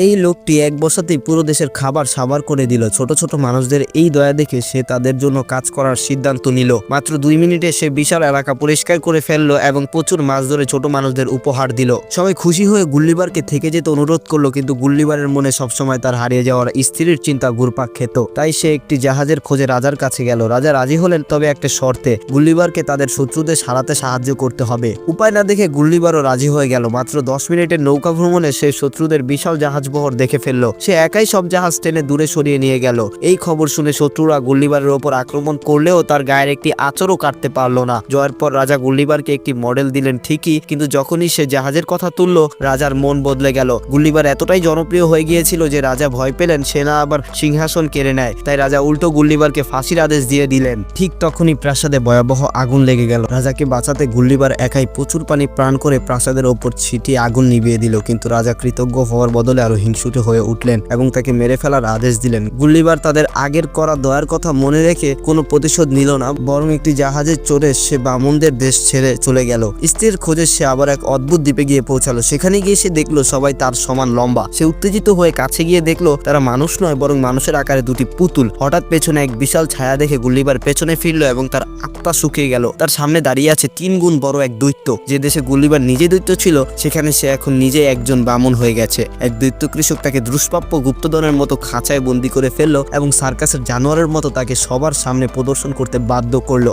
এই লোকটি এক বসাতেই পুরো দেশের খাবার সাবার করে দিল। ছোট ছোট মানুষদের এই দয়া দেখে সে তাদের জন্য কাজ করার সিদ্ধান্ত নিল। মাত্র 2 মিনিটে সে বিশাল এলাকা পরিষ্কার করে ফেললো এবং প্রচুর মাছ ধরে ছোট মানুষদের উপহার দিল। সবাই খুশি হয়ে গুল্লিবারকে থেকে যেতে অনুরোধ করলো, কিন্তু গুল্লিবারের মনে সবসময় তার হারিয়ে যাওয়ার স্ত্রীর চিন্তা ঘুরপাক খেত। তাই সে একটি জাহাজের খোঁজে রাজার কাছে গেল। রাজা রাজি হলেন, তবে একটা শর্তে, গুল্লিবারকে তাদের শত্রুদের সারাতে সাহায্য করতে হবে। উপায় না দেখে গুল্লিবারও রাজি হয়ে গেল। মাত্র 10 মিনিটের নৌকা ভ্রমণে সে শত্রুদের বিশাল জাহাজবহর দেখে ফেললো। সে একাই সব জাহাজ টেনে দূরে সরিয়ে নিয়ে গেল। এই খবর শুনে শত্রুরা গুল্লিবারের ওপর আক্রমণ করলেও তার গায়ের একটি আঁচড়ও কাটতে পারলো না। জয়ের পর রাজা গুল্লিবারকে একটি মডেল দিলেন ঠিকই, কিন্তু যখনই সে জাহাজের কথা তুললো রাজার মন বদলে গেল। গুল্লিবার এতটাই জনপ্রিয় হয়ে গিয়েছিল যে রাজা ভয় পেলেন সে না আবার সিংহাসন কেড়ে নেয়। তাই রাজা উল্টো গুল্লিবারকে ফাঁসির আদেশ দিয়ে দিলেন। ঠিক তখনই প্রাসাদে ভয়াবহ আগুন লেগে গেল। রাজাকে বাঁচাতে গুল্লিবার একাই প্রচুর পানি প্রাণ করে প্রাসাদের ওপর ছিটিয়ে আগুন নিভিয়ে দিল, কিন্তু রাজা কৃতজ্ঞ হওয়ার বদলে আরো হিংসুটে হয়ে উঠলেন এবং তাকে মেরে ফেলার আদেশ দিলেন। গুল্লিবার তাদের আগের করা দয়ার কথা মনে রেখে কোনো প্রতিশোধ নিল না, বরং একটি জাহাজে চড়ে সে বামুনদের দেশ ছেড়ে চলে গেল। স্ত্রীর খোঁজে সে আবার এক অদ্ভুত দ্বীপে গিয়ে পৌঁছালো। সেখানে গিয়ে সে দেখলো সবাই তার সমান লম্বা। সে উত্তেজিত হয়ে কাছে গিয়ে দেখলো তারা মানুষ নয়, বরং মানুষের আকারে দুটি পুতুল। হঠাৎ পেছনে এক বিশাল ছায়া দেখে গুল্লিবার পেছনে ফিরলো এবং তার আত্মা শুকিয়ে গেল। তার সামনে দাঁড়িয়ে আছে 3 গুণ বড় এক দৈত্য। যে দেশে গুল্লিবার নিজে দৈত্য ছিল, সেখানে সে এখন নিজে একজন বামুন হয়ে গেছে। এক দৈত্য কৃষক তাকে দুষ্প্রাপ্য গুপ্তধনের মতো খাঁচায় বন্দি করে ফেললো এবং সার্কাসের জানোয়ারের মতো তাকে সবার সামনে প্রদর্শন করতে বাধ্য করলো।